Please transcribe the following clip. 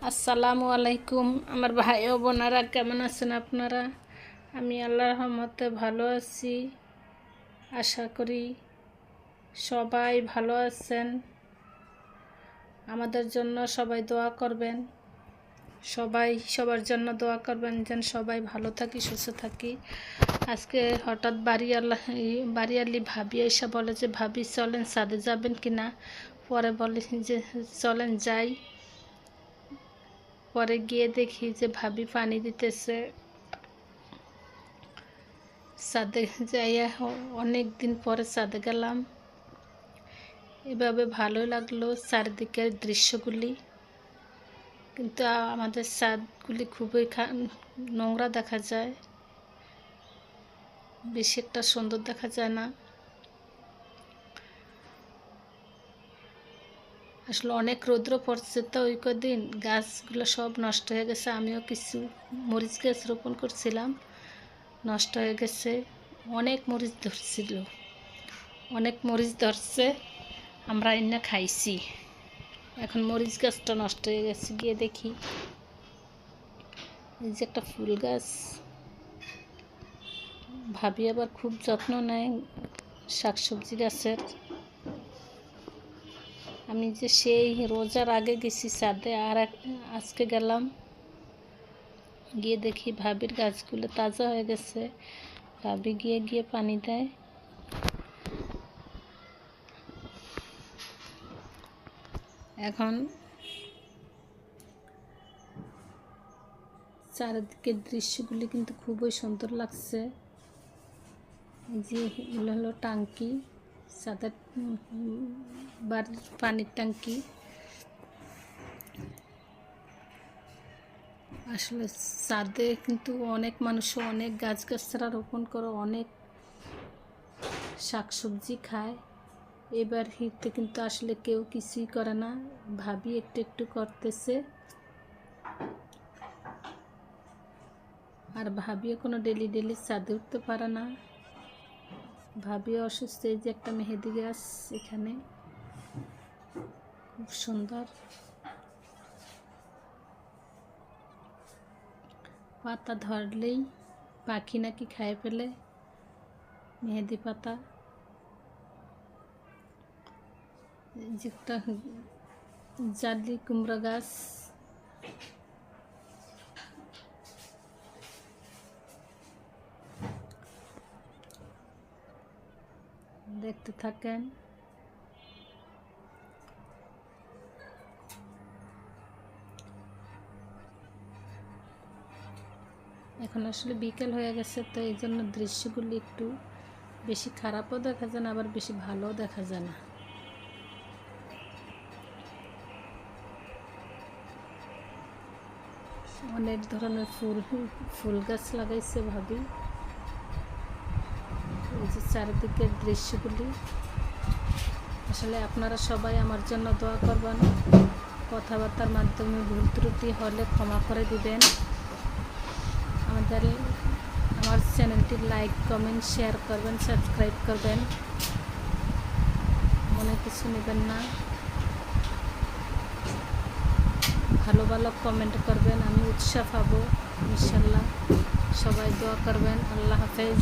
আসসালামু আলাইকুম আমার ভাই ও বোনেরা, কেমন আছেন আপনারা? আমি আল্লাহর রহমতে ভালো আছি। আশা করি সবাই ভালো আছেন। আমাদের জন্য সবাই দোয়া করবেন। সবাই সবার জন্য দোয়া করবেন যেন সবাই ভালো থাকি, সুস্থ থাকি। আজকে হঠাৎ বাড়িয়ালি ভাবি এসে বলে যে, ভাবি চলেন ছাদে যাবেন কি না? পরে বলে যে চলেন যাই। পরে গিয়ে দেখি যে ভাবি পানি দিতেছে। ছাদে যাইয়া অনেক দিন পরে ছাদে গেলাম। এভাবে ভালোই লাগলো চারিদিকের দৃশ্যগুলি, কিন্তু আমাদের ছাদগুলি খুবই নোংরা দেখা যায়, বেশি একটা সুন্দর দেখা যায় না। আসলে অনেক রৌদ্র পড়ছে তো ওই কদিন, গাছগুলো সব নষ্ট হয়ে গেছে। আমিও কিছু মরিচ গাছ রোপণ করছিলাম, নষ্ট হয়ে গেছে। অনেক মরিচ ধরছিল, অনেক মরিচ ধরছে, আমরা এনে খাইছি। এখন মরিচ গাছটা নষ্ট হয়ে গেছে। গিয়ে দেখি এই যে একটা ফুল গাছ। ভাবি আবার খুব যত্ন নেয় শাকসবজি গাছের। আমি যে সেই রোজার আগে গেছি ছাদে, আর আজকে গেলাম, গিয়ে দেখি ভাবির গাছগুলো তাজা হয়ে গেছে। ভাবি গিয়ে গিয়ে পানি দেয়। এখন চারিদিকের দৃশ্যগুলি কিন্তু খুবই সুন্দর লাগছে। এই যে এগুলো হলো টাঙ্কি, ছাদের বাড়ির পানির ট্যাঙ্কি। আসলে ছাদে কিন্তু অনেক মানুষ অনেক গাছগাছরা রোপণ করে, অনেক শাকসবজি খায়। এবার হিতে কিন্তু আসলে কেউ কিছুই করে না, ভাবি একটু একটু করতেছে। আর ভাবিও কোনো ডেলি ছাদে উঠতে পারে না, ভাবিও অসুস্থ। এই যে একটা মেহেদি গাছ, এখানে খুব সুন্দর পাতা, ধরলেই পাখি নাকি খায় ফেলে মেহেদি পাতা। যে একটা জালি কুমড়া গাছ, দেখতে থাকেন। এখন আসলে বিকেল হয়ে গেছে, তো এই জন্য দৃশ্যগুলি একটু বেশি খারাপও দেখা যায় না, আবার বেশি ভালোও দেখা যায় না। অনেক ধরনের ফুল গাছ লাগাইছে ভাবি। এই যে চারিদিকের দৃশ্যগুলি। আসলে আপনারা সবাই আমার জন্য দোয়া করবেন। কথাবার্তার মাধ্যমে ভুল ত্রুটি হলে ক্ষমা করে দিবেন। আমার চ্যানেলটি লাইক, কমেন্ট, শেয়ার করবেন, সাবস্ক্রাইব করবেন, মনে কিছু নেবেন না। ভালো ভালো কমেন্ট করবেন, আমি উৎসাহ পাবো ইনশাল্লাহ। সবাই দোয়া করবেন। আল্লাহ হাফেজ।